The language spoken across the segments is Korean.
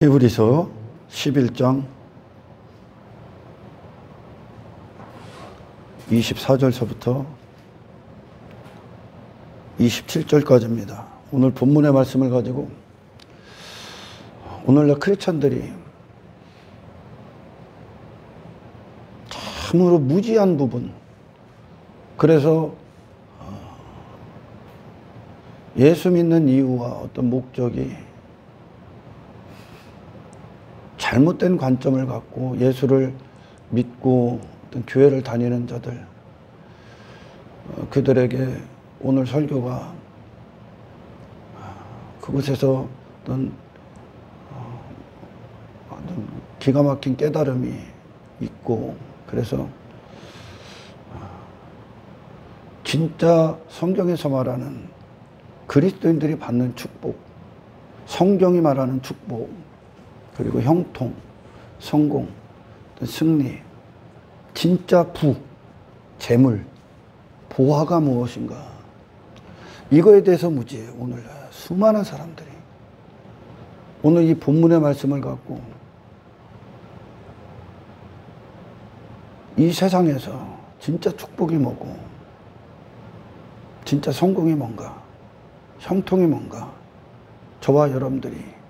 히브리서 11장 24절서부터 27절까지입니다. 오늘 본문의 말씀을 가지고 오늘날 크리스찬들이 참으로 무지한 부분, 그래서 예수 믿는 이유와 어떤 목적이 잘못된 관점을 갖고 예수를 믿고 어떤 교회를 다니는 자들, 그들에게 오늘 설교가 그곳에서 어떤 기가 막힌 깨달음이 있고, 그래서 진짜 성경에서 말하는 그리스도인들이 받는 축복, 성경이 말하는 축복, 그리고 형통, 성공, 승리, 진짜 부, 재물, 보화가 무엇인가, 이거에 대해서 무지해요. 오늘 수많은 사람들이 오늘 이 본문의 말씀을 갖고 이 세상에서 진짜 축복이 뭐고, 진짜 성공이 뭔가, 형통이 뭔가, 저와 여러분들이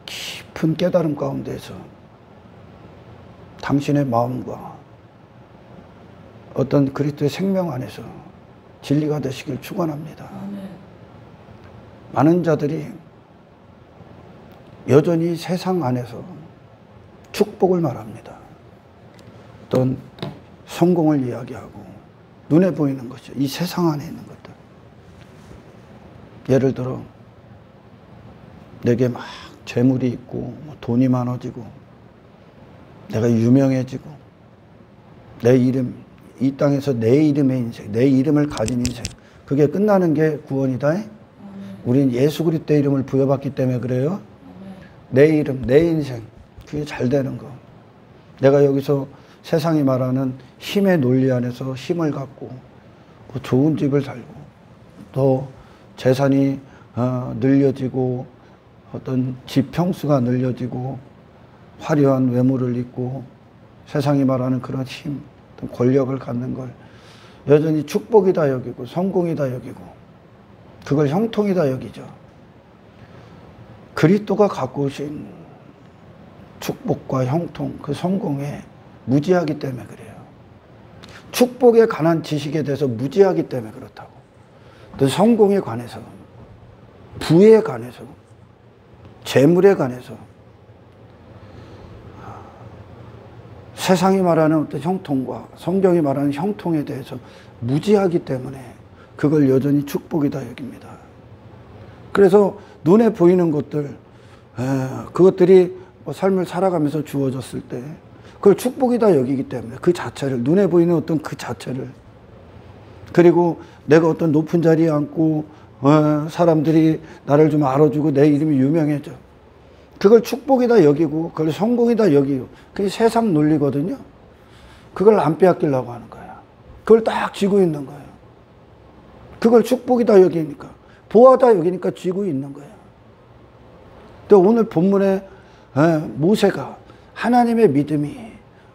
깊은 깨달음 가운데서 당신의 마음과 어떤 그리스도의 생명 안에서 진리가 되시길 축원합니다. 많은 자들이 여전히 세상 안에서 축복을 말합니다. 어떤 성공을 이야기하고 눈에 보이는 것이죠. 이 세상 안에 있는 것들. 예를 들어 내게 막 재물이 있고 돈이 많아지고 내가 유명해지고 내 이름, 이 땅에서 내 이름의 인생, 내 이름을 가진 인생, 그게 끝나는 게 구원이다. 우린 예수 그리스도의 이름을 부여받기 때문에 그래요. 내 이름, 내 인생, 그게 잘 되는 거. 내가 여기서 세상이 말하는 힘의 논리 안에서 힘을 갖고 좋은 집을 살고 또 재산이 늘려지고 어떤 지평수가 늘려지고 화려한 외모를 입고 세상이 말하는 그런 힘, 어떤 권력을 갖는 걸 여전히 축복이다 여기고 성공이다 여기고 그걸 형통이다 여기죠. 그리스도가 갖고 오신 축복과 형통, 그 성공에 무지하기 때문에 그래요. 축복에 관한 지식에 대해서 무지하기 때문에 그렇다고. 또 성공에 관해서, 부에 관해서, 재물에 관해서, 세상이 말하는 어떤 형통과 성경이 말하는 형통에 대해서 무지하기 때문에 그걸 여전히 축복이다 여깁니다. 그래서 눈에 보이는 것들, 그것들이 삶을 살아가면서 주어졌을 때 그걸 축복이다 여기기 때문에 그 자체를, 눈에 보이는 어떤 그 자체를, 그리고 내가 어떤 높은 자리에 앉고 사람들이 나를 좀 알아주고 내 이름이 유명해져, 그걸 축복이다 여기고 그걸 성공이다 여기고, 그게 세상 논리거든요. 그걸 안 빼앗기려고 하는 거야. 그걸 딱 쥐고 있는 거예요. 그걸 축복이다 여기니까, 보아다 여기니까 쥐고 있는 거예요. 또 오늘 본문에 모세가, 하나님의 믿음이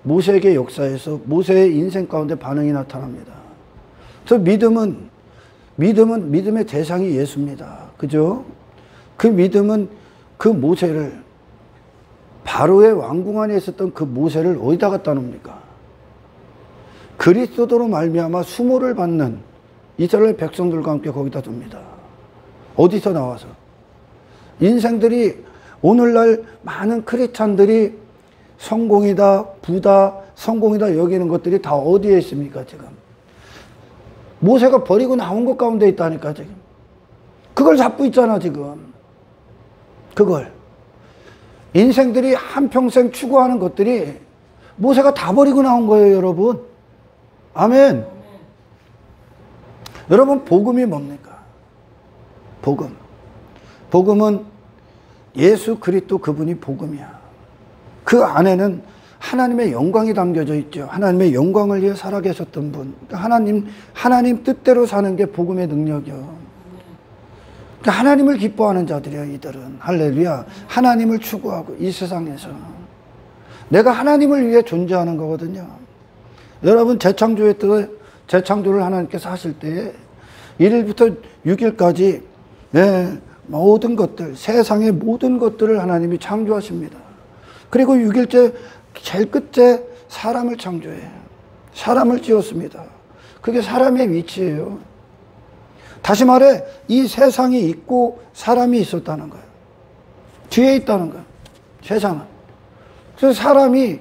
모세에게 역사에서 모세의 인생 가운데 반응이 나타납니다. 그래서 믿음의 대상이 예수입니다. 그죠? 그 믿음은 그 모세를, 바로의 왕궁 안에 있었던 그 모세를 어디다 갖다 놓습니까? 그리스도로 말미암아 수모를 받는 이스라엘 백성들과 함께 거기다 둡니다. 어디서 나와서? 인생들이, 오늘날 많은 크리스찬들이 성공이다, 부다, 성공이다 여기는 것들이 다 어디에 있습니까 지금? 모세가 버리고 나온 것 가운데 있다니까 지금. 그걸 잡고 있잖아 지금. 그걸 인생들이 한평생 추구하는 것들이 모세가 다 버리고 나온 거예요 여러분. 아멘. 여러분, 복음이 뭡니까? 복음은 예수 그리스도, 그분이 복음이야. 그 안에는 하나님의 영광이 담겨져 있죠. 하나님의 영광을 위해 살아계셨던 분. 하나님 뜻대로 사는 게 복음의 능력이요. 그러니까 하나님을 기뻐하는 자들이야, 이들은. 할렐루야. 하나님을 추구하고 이 세상에서 내가 하나님을 위해 존재하는 거거든요. 여러분, 재창조를 하나님께서 하실 때에 1일부터 6일까지 모든 것들, 세상의 모든 것들을 하나님이 창조하십니다. 그리고 6일째 제일 끝에 사람을 창조해요. 사람을 지었습니다. 그게 사람의 위치예요. 다시 말해 이 세상이 있고 사람이 있었다는 거예요. 뒤에 있다는 거예요. 세상은. 그래서 사람이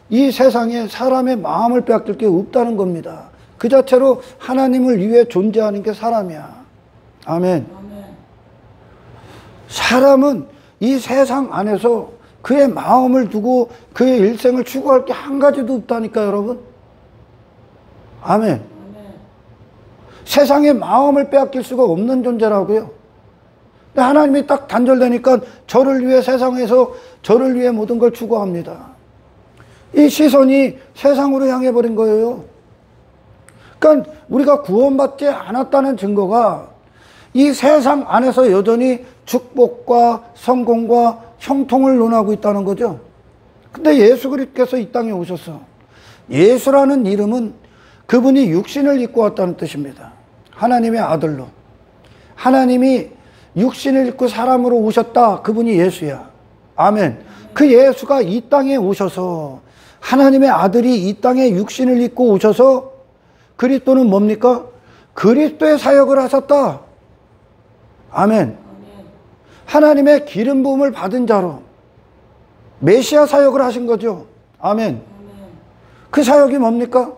이 세상에 사람의 마음을 빼앗길 게 없다는 겁니다. 그 자체로 하나님을 위해 존재하는 게 사람이야. 아멘. 사람은 이 세상 안에서 그의 마음을 두고 그의 일생을 추구할 게 한 가지도 없다니까, 여러분. 아멘. 세상의 마음을 빼앗길 수가 없는 존재라고요. 근데 하나님이 딱 단절되니까 저를 위해 세상에서 저를 위해 모든 걸 추구합니다. 이 시선이 세상으로 향해 버린 거예요. 그러니까 우리가 구원받지 않았다는 증거가 이 세상 안에서 여전히 축복과 성공과 형통을 논하고 있다는 거죠. 근데 예수 그리스도께서 이 땅에 오셨어. 예수라는 이름은 그분이 육신을 입고 왔다는 뜻입니다. 하나님의 아들로. 하나님이 육신을 입고 사람으로 오셨다. 그분이 예수야. 아멘. 그 예수가 이 땅에 오셔서 하나님의 아들이 이 땅에 육신을 입고 오셔서 그리스도는 뭡니까? 그리스도의 사역을 하셨다. 아멘. 하나님의 기름 부음을 받은 자로 메시아 사역을 하신 거죠. 아멘. 그 사역이 뭡니까?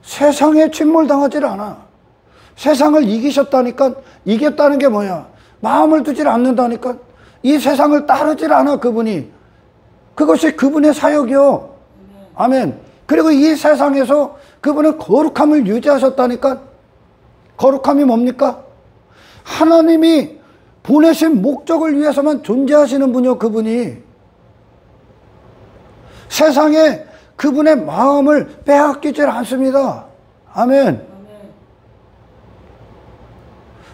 세상에 침몰당하지 않아. 세상을 이기셨다니까. 이겼다는 게 뭐야? 마음을 두질 않는다니까. 이 세상을 따르질 않아, 그분이. 그것이 그분의 사역이요. 아멘. 그리고 이 세상에서 그분은 거룩함을 유지하셨다니까. 거룩함이 뭡니까? 하나님이 보내신 목적을 위해서만 존재하시는 분이요, 그분이. 세상에 그분의 마음을 빼앗기질 않습니다. 아멘.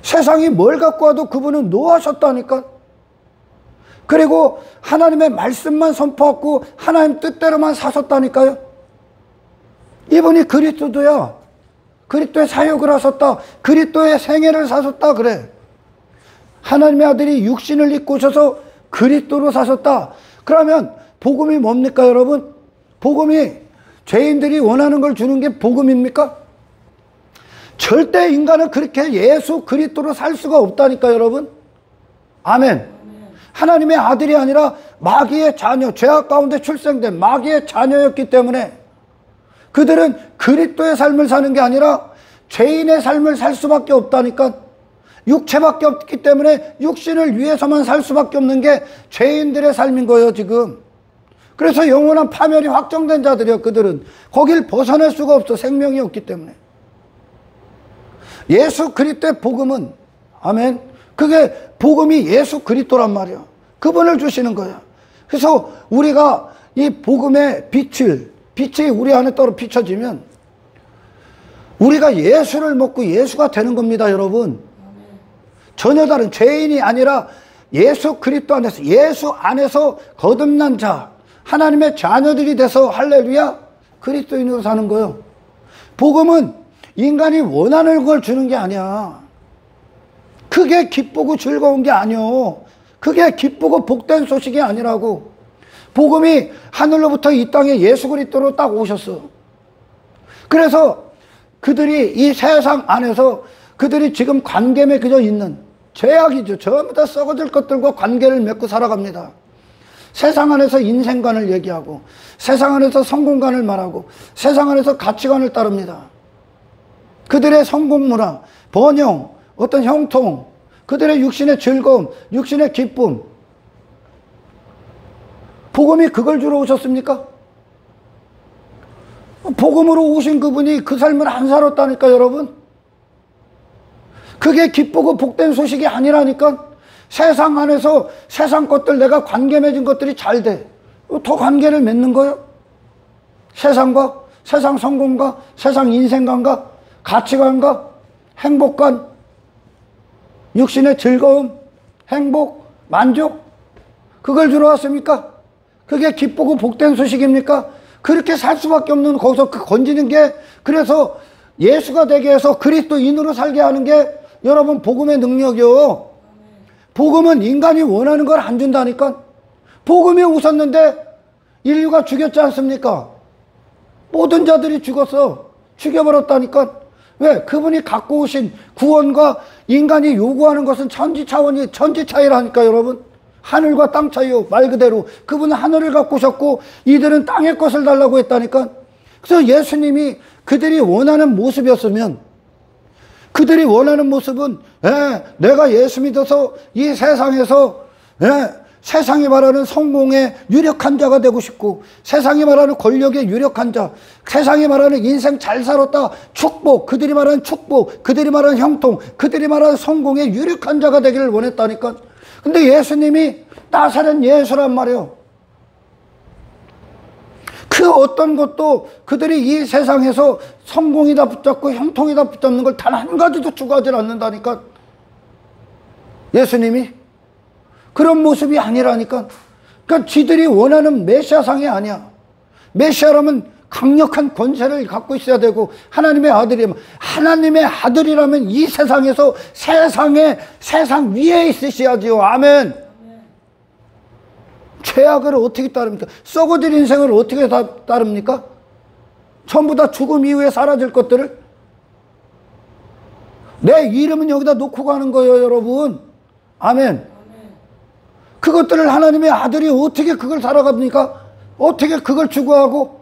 세상이 뭘 갖고 와도 그분은 노하셨다니까. 그리고 하나님의 말씀만 선포하고 하나님 뜻대로만 사셨다니까요. 이분이 그리스도야. 그리스도의 사역을 하셨다. 그리스도의 생애를 사셨다. 그래. 하나님의 아들이 육신을 입고 오셔서 그리스도로 사셨다. 그러면 복음이 뭡니까, 여러분? 복음이 죄인들이 원하는 걸 주는 게 복음입니까? 절대 인간은 그렇게 예수 그리스도로 살 수가 없다니까, 여러분. 아멘. 하나님의 아들이 아니라 마귀의 자녀, 죄악 가운데 출생된 마귀의 자녀였기 때문에 그들은 그리스도의 삶을 사는 게 아니라 죄인의 삶을 살 수밖에 없다니까. 육체밖에 없기 때문에 육신을 위해서만 살 수밖에 없는 게 죄인들의 삶인 거예요, 지금. 그래서 영원한 파멸이 확정된 자들이요, 그들은. 거길 벗어날 수가 없어, 생명이 없기 때문에. 예수 그리스도의 복음은, 아멘, 그게 복음이 예수 그리스도란 말이야. 그분을 주시는 거야. 그래서 우리가 이 복음의 빛이 우리 안에 떨어 비춰지면 우리가 예수를 먹고 예수가 되는 겁니다, 여러분. 전혀 다른, 죄인이 아니라 예수 그리스도 안에서, 예수 안에서 거듭난 자, 하나님의 자녀들이 돼서, 할렐루야, 그리스도인으로 사는 거예요. 복음은 인간이 원하는 걸 주는 게 아니야. 그게 기쁘고 즐거운 게 아니요. 그게 기쁘고 복된 소식이 아니라고. 복음이 하늘로부터 이 땅에 예수 그리스도로 딱 오셨어. 그래서 그들이 이 세상 안에서 그들이 지금 관계에 그저 있는 죄악이죠. 전부 다 썩어질 것들과 관계를 맺고 살아갑니다. 세상 안에서 인생관을 얘기하고, 세상 안에서 성공관을 말하고, 세상 안에서 가치관을 따릅니다. 그들의 성공 문화, 번영, 어떤 형통, 그들의 육신의 즐거움, 육신의 기쁨. 복음이 그걸 주러 오셨습니까? 복음으로 오신 그분이 그 삶을 안 살았다니까, 여러분. 그게 기쁘고 복된 소식이 아니라니까. 세상 안에서 세상 것들, 내가 관계 맺은 것들이 잘 돼. 더 관계를 맺는 거예요. 세상과, 세상 성공과, 세상 인생관과, 가치관과, 행복관. 육신의 즐거움, 행복, 만족, 그걸 주러 왔습니까? 그게 기쁘고 복된 소식입니까? 그렇게 살 수밖에 없는, 거기서 건지는 게, 그래서 예수가 되게 해서 그리스도인으로 살게 하는 게 여러분 복음의 능력이요. 복음은 인간이 원하는 걸 안 준다니까. 복음이 오셨는데 인류가 죽였지 않습니까? 모든 자들이 죽었어. 죽여버렸다니까. 왜? 그분이 갖고 오신 구원과 인간이 요구하는 것은 천지 차원이, 천지 차이라니까 여러분. 하늘과 땅 차이요. 말 그대로 그분은 하늘을 갖고 오셨고 이들은 땅의 것을 달라고 했다니까. 그래서 예수님이 그들이 원하는 모습이었으면, 그들이 원하는 모습은 내가 예수 믿어서 이 세상에서 세상이 말하는 성공의 유력한 자가 되고 싶고, 세상이 말하는 권력의 유력한 자, 세상이 말하는 인생 잘 살았다, 축복, 그들이 말하는 축복, 그들이 말하는 형통, 그들이 말하는 성공의 유력한 자가 되기를 원했다니까. 근데 예수님이 나사렛 예수란 말이에요. 그 어떤 것도 그들이 이 세상에서 성공이다 붙잡고 형통이다 붙잡는 걸 단 한 가지도 추구하지 않는다니까. 예수님이 그런 모습이 아니라니까. 그러니까 지들이 원하는 메시아상이 아니야. 메시아라면 강력한 권세를 갖고 있어야 되고, 하나님의 아들이라면, 하나님의 아들이라면 이 세상에서 세상 위에 있으셔야지요. 아멘. 죄악을 어떻게 따릅니까? 썩어질 인생을 어떻게 따릅니까? 전부 다 죽음 이후에 사라질 것들을 내 이름은 여기다 놓고 가는 거예요, 여러분. 아멘. 그것들을 하나님의 아들이 어떻게 그걸 살아갑니까? 어떻게 그걸 추구하고,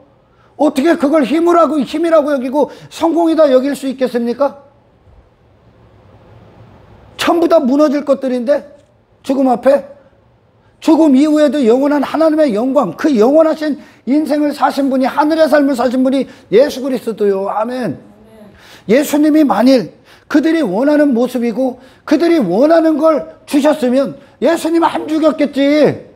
어떻게 그걸 힘이라고 여기고 성공이다 여길 수 있겠습니까? 전부 다 무너질 것들인데, 죽음 앞에, 죽음 이후에도 영원한 하나님의 영광, 그 영원하신 인생을 사신 분이, 하늘의 삶을 사신 분이 예수 그리스도요. 아멘. 예수님이 만일 그들이 원하는 모습이고 그들이 원하는 걸 주셨으면 예수님은 안 죽였겠지.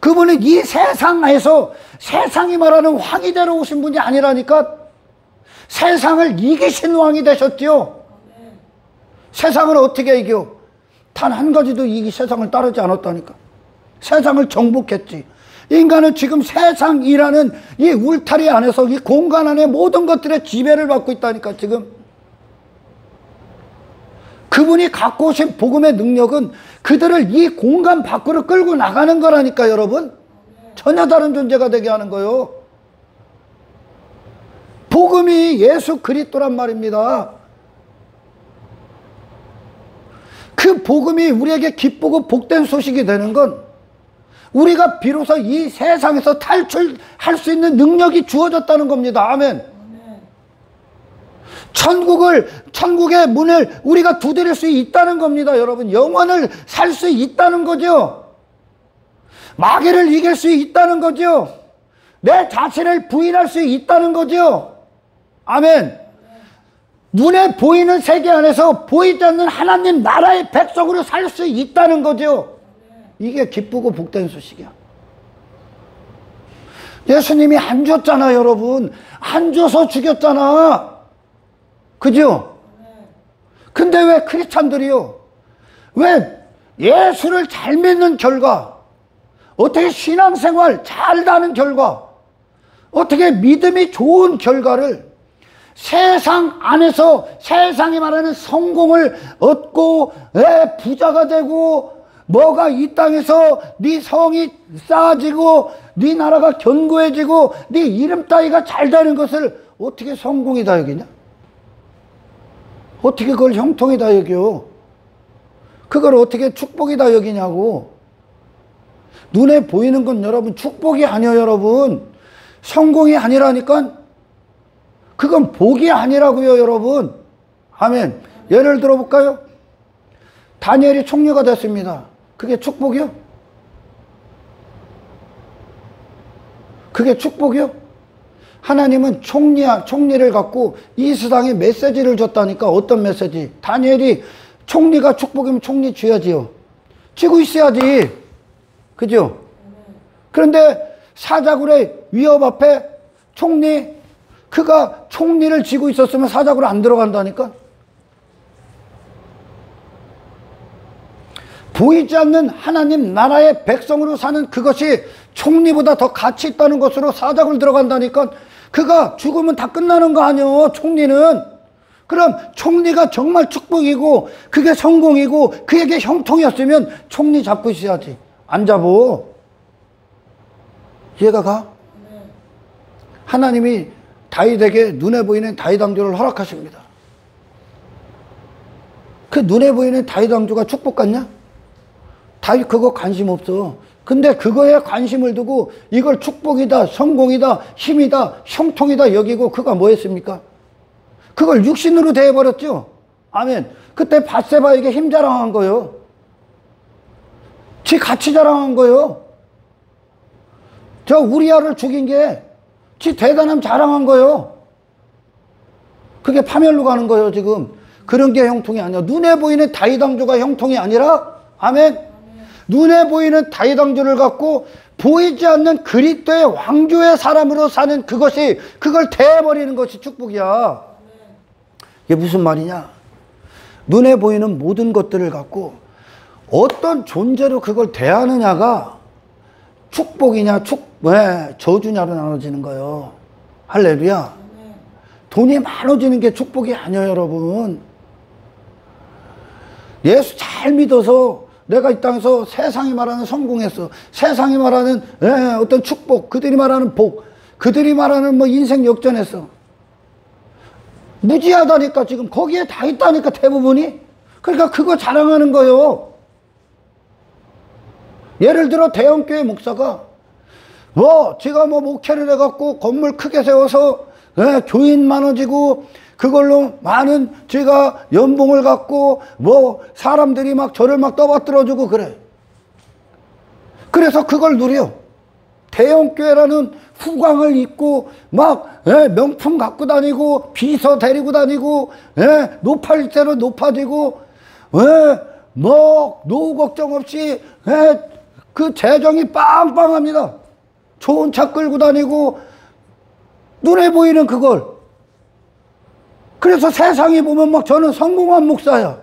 그분은 이 세상에서 세상이 말하는 왕이 되러 오신 분이 아니라니까. 세상을 이기신 왕이 되셨지요. 세상을 어떻게 이겨? 단 한 가지도 이 세상을 따르지 않았다니까. 세상을 정복했지. 인간은 지금 세상이라는 이 울타리 안에서, 이 공간 안에 모든 것들의 지배를 받고 있다니까. 지금 그분이 갖고 오신 복음의 능력은 그들을 이 공간 밖으로 끌고 나가는 거라니까 여러분. 전혀 다른 존재가 되게 하는 거요. 복음이 예수 그리스도란 말입니다. 그 복음이 우리에게 기쁘고 복된 소식이 되는 건, 우리가 비로소 이 세상에서 탈출할 수 있는 능력이 주어졌다는 겁니다. 아멘. 천국의 문을 우리가 두드릴 수 있다는 겁니다. 여러분, 영원을 살 수 있다는 거죠. 마귀를 이길 수 있다는 거죠. 내 자신을 부인할 수 있다는 거죠. 아멘. 눈에 보이는 세계 안에서 보이지 않는 하나님 나라의 백성으로 살 수 있다는 거죠. 이게 기쁘고 복된 소식이야. 예수님이 안 줬잖아, 여러분. 안 줘서 죽였잖아. 그죠? 근데 왜 크리스찬들이요? 왜 예수를 잘 믿는 결과, 어떻게 신앙생활 잘 다는 결과, 어떻게 믿음이 좋은 결과를 세상 안에서 세상이 말하는 성공을 얻고 부자가 되고, 뭐가 이 땅에서 네 성이 쌓아지고 네 나라가 견고해지고 네 이름 따위가 잘 되는 것을 어떻게 성공이다 여기냐? 어떻게 그걸 형통이다 여겨? 그걸 어떻게 축복이다 여기냐고. 눈에 보이는 건 여러분 축복이 아니에요. 여러분, 성공이 아니라니까. 그건 복이 아니라고요, 여러분. 아멘. 예를 들어볼까요? 다니엘이 총리가 됐습니다. 그게 축복이요? 그게 축복이요? 하나님은 총리를 갖고 이 세상에 메시지를 줬다니까. 어떤 메시지? 다니엘이 총리가 축복이면 총리 쥐어지요. 쥐고 있어야지. 그죠? 그런데 사자굴의 위협 앞에 그가 총리를 쥐고 있었으면 사자굴 안 들어간다니까. 보이지 않는 하나님 나라의 백성으로 사는 그것이 총리보다 더 가치 있다는 것으로 사적을 들어간다니까. 그가 죽으면 다 끝나는 거 아니요, 총리는. 그럼 총리가 정말 축복이고 그게 성공이고 그에게 형통이었으면 총리 잡고 있어야지. 안 잡어. 이해가 가? 하나님이 다윗에게 눈에 보이는 다윗 왕조를 허락하십니다. 그 눈에 보이는 다윗 왕조가 축복 같냐? 다윗 그거 관심 없어. 근데 그거에 관심을 두고 이걸 축복이다, 성공이다, 힘이다, 형통이다 여기고 그가 뭐 했습니까? 그걸 육신으로 대해버렸죠. 아멘. 그때 밧세바에게 힘 자랑한 거예요. 지 가치 자랑한 거예요. 저 우리아를 죽인 게 지 대단함 자랑한 거예요. 그게 파멸로 가는 거예요 지금. 그런 게 형통이 아니야. 눈에 보이는 다윗 왕조가 형통이 아니라, 아멘. 눈에 보이는 다윗 왕조를 갖고 보이지 않는 그리스도의 왕조의 사람으로 사는 그것이, 그걸 대해버리는 것이 축복이야. 이게 무슨 말이냐? 눈에 보이는 모든 것들을 갖고 어떤 존재로 그걸 대하느냐가 축복이냐 저주냐로 나눠지는 거예요. 할렐루야. 돈이 많아지는 게 축복이 아니에요 여러분. 예수 잘 믿어서 내가 이 땅에서 세상이 말하는 성공했어, 세상이 말하는 어떤 축복, 그들이 말하는 복, 그들이 말하는 뭐 인생 역전했어. 무지하다니까. 지금 거기에 다 있다니까 대부분이. 그러니까 그거 자랑하는 거예요. 예를 들어 대형교회 목사가 제가 목회를 해갖고 건물 크게 세워서 교인 많아지고 그걸로 많은 제가 연봉을 갖고 사람들이 막 저를 막 떠받들어주고 그래. 그래서 그걸 누려. 대형교회라는 후광을 입고 막 명품 갖고 다니고 비서 데리고 다니고 높아질대로 높아지고 노후 걱정 없이 그 재정이 빵빵합니다. 좋은 차 끌고 다니고 눈에 보이는 그걸. 그래서 세상이 보면 막 저는 성공한 목사야.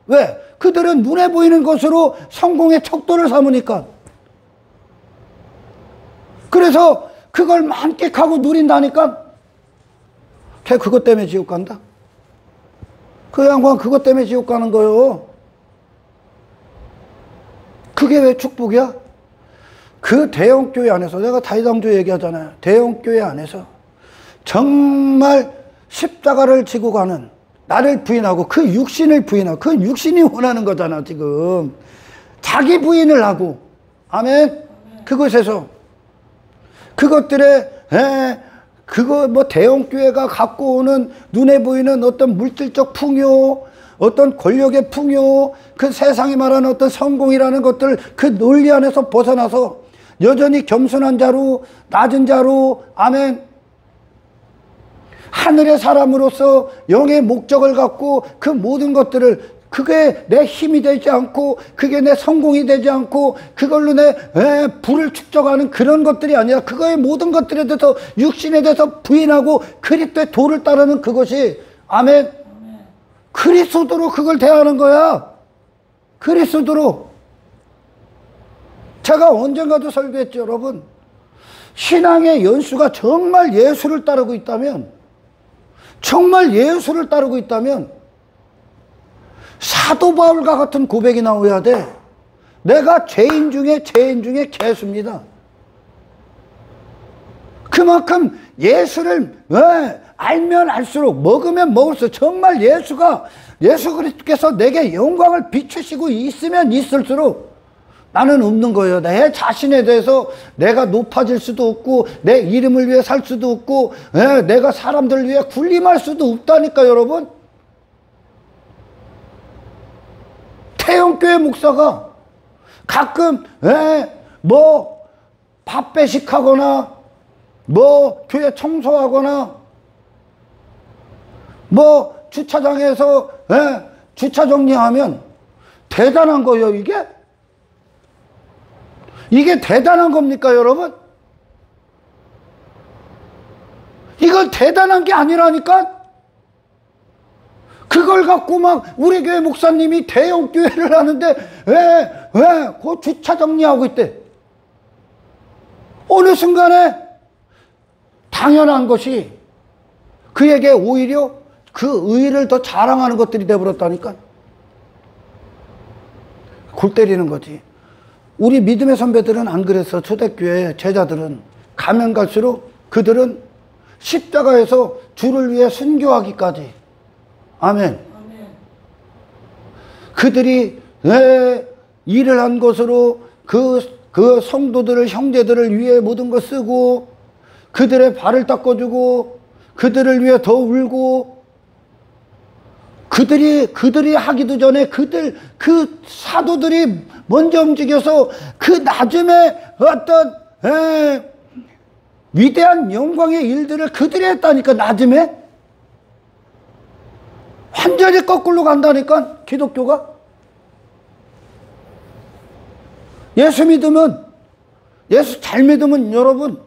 왜? 그들은 눈에 보이는 것으로 성공의 척도를 삼으니까. 그래서 그걸 만끽하고 누린다니까. 걔 그것 때문에 지옥 간다. 그 양반 그것 때문에 지옥 가는 거요. 그게 왜 축복이야? 그 대형교회 안에서, 내가 다윗 왕조 얘기하잖아요. 대형교회 안에서 정말 십자가를 지고 가는, 나를 부인하고 그 육신을 부인하고, 그 육신이 원하는 거잖아 지금. 자기 부인을 하고, 아멘. 그것에서 그것들의 대형교회가 갖고 오는 눈에 보이는 어떤 물질적 풍요, 어떤 권력의 풍요, 그 세상이 말하는 어떤 성공이라는 것들, 그 논리 안에서 벗어나서 여전히 겸손한 자로, 낮은 자로, 아멘. 하늘의 사람으로서 영의 목적을 갖고 그 모든 것들을, 그게 내 힘이 되지 않고 그게 내 성공이 되지 않고 그걸로 내 부를 축적하는 그런 것들이 아니라, 그거의 모든 것들에 대해서, 육신에 대해서 부인하고 그리스도의 도를 따르는 그것이, 아멘. 그리스도로 그걸 대하는 거야. 그리스도로. 제가 언젠가도 설교했죠 여러분. 신앙의 연수가 정말 예수를 따르고 있다면, 정말 예수를 따르고 있다면 사도 바울과 같은 고백이 나와야 돼. 내가 죄인 중에 개수입니다. 그만큼 예수를 알면 알수록, 먹으면 먹을수록, 정말 예수 그리스도께서 내게 영광을 비추시고 있으면 있을수록 나는 없는 거예요. 내 자신에 대해서 내가 높아질 수도 없고, 내 이름을 위해 살 수도 없고, 내가 사람들을 위해 군림할 수도 없다니까 여러분. 태영교회 목사가 가끔 밥 배식하거나 교회 청소하거나 주차장에서 주차 정리하면 대단한 거예요. 이게 대단한 겁니까 여러분? 이건 대단한 게 아니라니까. 그걸 갖고 막 우리 교회 목사님이 대형 교회를 하는데 왜 그 주차 정리하고 있대. 어느 순간에 당연한 것이 그에게 오히려 그 의의를 더 자랑하는 것들이 되어버렸다니까. 골 때리는 거지. 우리 믿음의 선배들은 안 그랬어. 초대교회 제자들은 가면 갈수록 그들은 십자가에서 주를 위해 순교하기까지. 아멘. 그들이 일을 한 것으로 그 성도들을, 형제들을 위해 모든 걸 쓰고 그들의 발을 닦아주고 그들을 위해 더 울고 그들이 하기도 전에 그 사도들이 먼저 움직여서 그 낮음에 어떤 위대한 영광의 일들을 그들이 했다니까. 낮음에 완전히 거꾸로 간다니까 기독교가. 예수 잘 믿으면 여러분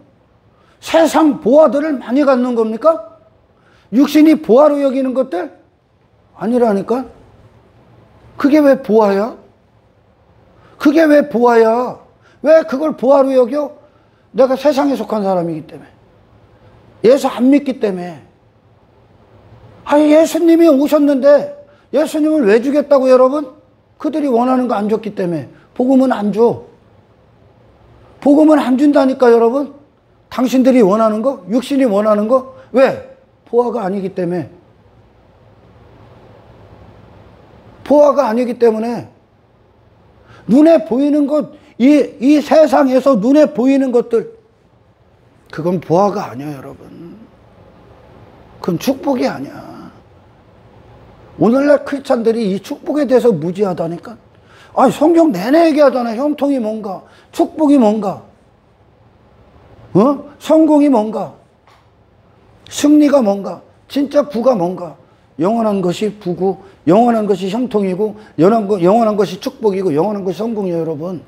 세상 보화들을 많이 갖는 겁니까? 육신이 보화로 여기는 것들? 아니라니까. 그게 왜 보화야? 그게 왜 보화야? 왜 그걸 보화로 여겨? 내가 세상에 속한 사람이기 때문에. 예수 안 믿기 때문에. 아니, 예수님이 오셨는데 예수님을 왜 주겠다고 여러분? 그들이 원하는 거 안 줬기 때문에. 복음은 안 줘. 복음은 안 준다니까 여러분. 당신들이 원하는 거, 육신이 원하는 거. 왜? 보화가 아니기 때문에. 보화가 아니기 때문에. 눈에 보이는 것, 이 세상에서 눈에 보이는 것들, 그건 보화가 아니야 여러분. 그건 축복이 아니야. 오늘날 크리스찬들이 이 축복에 대해서 무지하다니까. 아니, 성경 내내 얘기하잖아. 형통이 뭔가, 축복이 뭔가, 성공이 뭔가, 승리가 뭔가, 진짜 부가 뭔가. 영원한 것이 부고, 영원한 것이 형통이고, 영원한 것이 축복이고, 영원한 것이 성공이에요 여러분.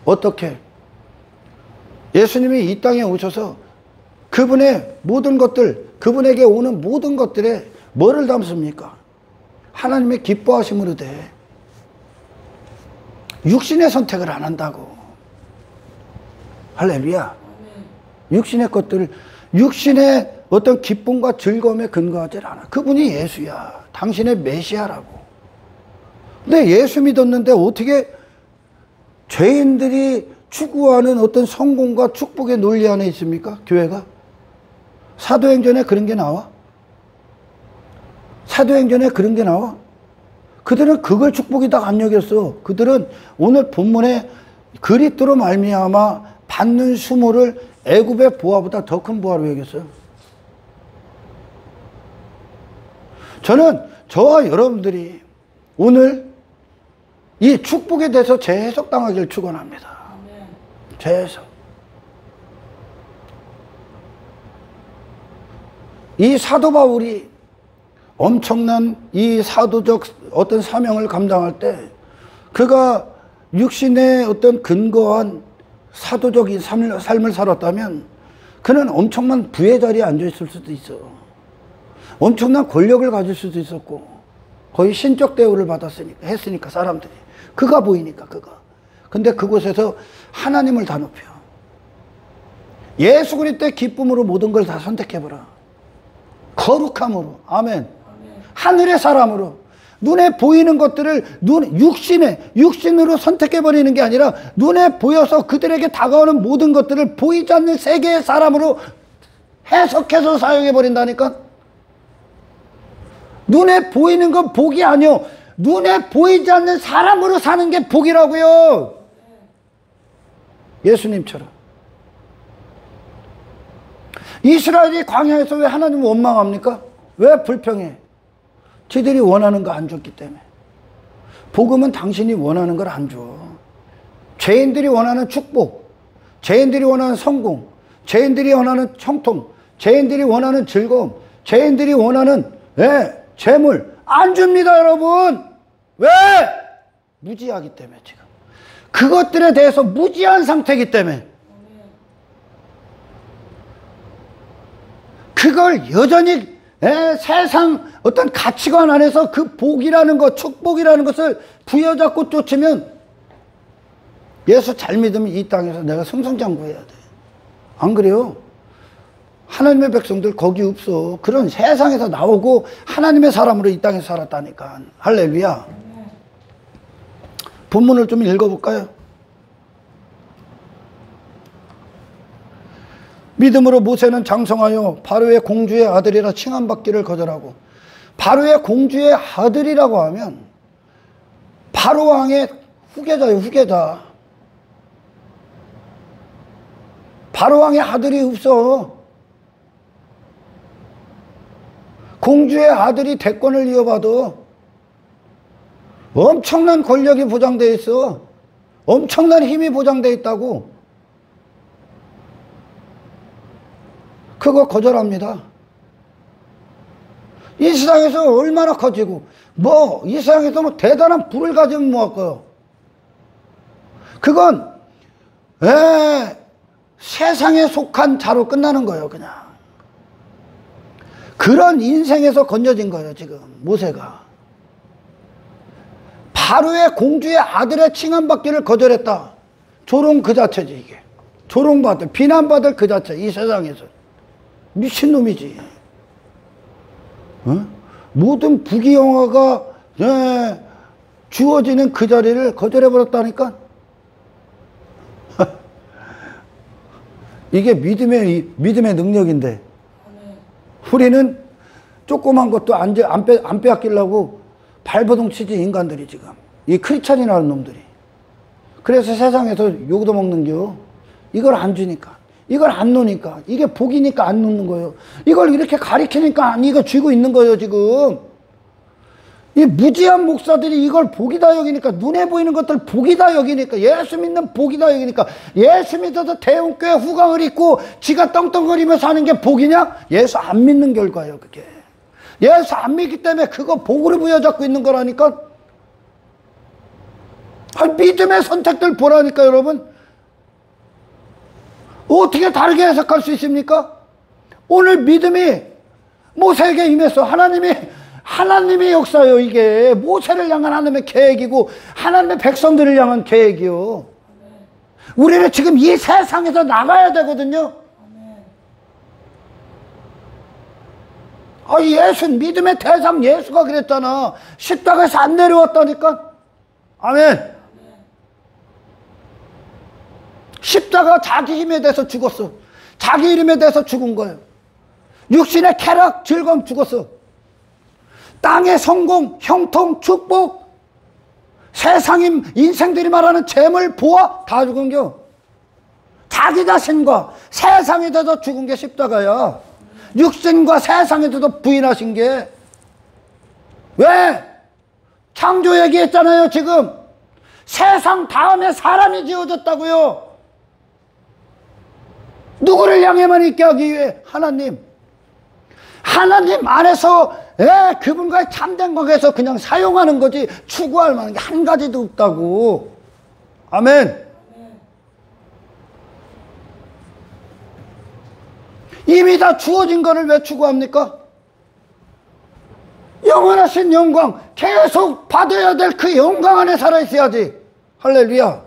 어떻게? 예수님이 이 땅에 오셔서 그분의 모든 것들, 그분에게 오는 모든 것들에 뭐를 담습니까? 하나님의 기뻐하심으로 돼. 육신의 선택을 안 한다고. 할렐루야. 육신의 것들을, 육신의 어떤 기쁨과 즐거움에 근거하지 않아. 그분이 예수야. 당신의 메시아라고. 근데 예수 믿었는데 어떻게 죄인들이 추구하는 어떤 성공과 축복의 논리 안에 있습니까? 교회가? 사도행전에 그런 게 나와? 사도행전에 그런 게 나와? 그들은 그걸 축복이다 안 여겼어. 그들은 오늘 본문에 그리스도로 말미암아 받는 수모를 애굽의 보화보다 더 큰 보화로 여겼어요. 저는 저와 여러분들이 오늘 이 축복에 대해서 재해석당하기를 축원합니다. 재해석. 이 사도 바울이 엄청난 이 사도적 어떤 사명을 감당할 때 그가 육신의 어떤 근거한 사도적인 삶을 살았다면 그는 엄청난 부의 자리에 앉아있을 수도 있어. 엄청난 권력을 가질 수도 있었고 거의 신적 대우를 했으니까 사람들이. 그가 보이니까 그가. 근데 그곳에서 하나님을 다 높여. 예수 그리스도의 기쁨으로 모든 걸 다 선택해보라. 거룩함으로. 아멘. 하늘의 사람으로. 눈에 보이는 것들을 육신으로 선택해버리는 게 아니라 눈에 보여서 그들에게 다가오는 모든 것들을 보이지 않는 세계의 사람으로 해석해서 사용해버린다니까. 눈에 보이는 건 복이 아니요. 눈에 보이지 않는 사람으로 사는 게 복이라고요. 예수님처럼. 이스라엘이 광야에서 왜 하나님을 원망합니까? 왜 불평해? 지들이 원하는 거 안 줬기 때문에. 복음은 당신이 원하는 걸 안 줘. 죄인들이 원하는 축복, 죄인들이 원하는 성공, 죄인들이 원하는 형통, 죄인들이 원하는 즐거움, 죄인들이 원하는 재물 안 줍니다 여러분. 왜? 무지하기 때문에. 지금 그것들에 대해서 무지한 상태이기 때문에. 그걸 여전히 세상 어떤 가치관 안에서 그 복이라는 것, 축복이라는 것을 부여잡고 쫓으면 예수 잘 믿으면 이 땅에서 내가 승승장구해야 돼. 안 그래요? 하나님의 백성들 거기 없어. 그런 세상에서 나오고 하나님의 사람으로 이 땅에 살았다니까. 할렐루야. 본문을 좀 읽어볼까요? 믿음으로 모세는 장성하여 바로의 공주의 아들이라 칭함받기를 거절하고, 바로의 공주의 아들이라고 하면 바로 왕의 후계자예요. 후계자. 바로 왕의 아들이 없어. 공주의 아들이 대권을 이어봐도 엄청난 권력이 보장되어 있어. 엄청난 힘이 보장되어 있다고. 그거 거절합니다. 이 세상에서 얼마나 커지고 이 세상에서 대단한 부를 가지면 뭐 할 거요. 그건 세상에 속한 자로 끝나는 거예요. 그냥 그런 인생에서 건져진 거예요. 지금 모세가 바로의 공주의 아들의 칭함받기를 거절했다. 조롱 그 자체지. 이게 조롱받을, 비난받을 그 자체. 이 세상에서 미친놈이지. 모든 부귀영화가 주어지는 그 자리를 거절해버렸다니까. 이게 믿음의 능력인데 우리는 조그만 것도 안 빼앗기려고 발버둥 치지. 인간들이 지금 이 크리스찬이라는 놈들이. 그래서 세상에서 욕도 먹는겨. 이걸 안 주니까, 이걸 안 놓으니까, 이게 복이니까 안 놓는 거예요. 이걸 이렇게 가리키니까 이거 쥐고 있는 거예요. 지금 이 무지한 목사들이 이걸 복이다 여기니까, 눈에 보이는 것들 복이다 여기니까, 예수 믿는 복이다 여기니까, 예수 믿어서 대형교회 후광을 입고 지가 떵떵거리며 사는 게 복이냐? 예수 안 믿는 결과예요. 그게 예수 안 믿기 때문에 그거 복으로 부여잡고 있는 거라니까. 믿음의 선택들 보라니까. 여러분 어떻게 다르게 해석할 수 있습니까? 오늘 믿음이 모세에게 임했어. 하나님의 역사요. 이게 모세를 향한 하나님의 계획이고 하나님의 백성들을 향한 계획이요. 우리는 지금 이 세상에서 나가야 되거든요. 예수, 믿음의 대상 예수가 그랬잖아. 십자가에서 안 내려왔다니까. 아멘. 십자가 자기 힘에 대해서 죽었어. 자기 이름에 대해서 죽은 거예요. 육신의 쾌락, 즐거움 죽었어. 땅의 성공, 형통, 축복, 세상인 인생들이 말하는 재물, 보아 다 죽은겨. 자기 자신과 세상에 대해서 죽은 게 십자가야. 육신과 세상에 대해서 부인하신 게. 왜? 창조 얘기했잖아요. 지금 세상 다음에 사람이 지어졌다고요. 누구를 향해만 있게 하기 위해? 하나님 안에서 그분과의 참된 관계에서 그냥 사용하는 거지 추구할 만한 게 한 가지도 없다고. 아멘. 이미 다 주어진 거를 왜 추구합니까? 영원하신 영광 계속 받아야 될 그 영광 안에 살아있어야지. 할렐루야.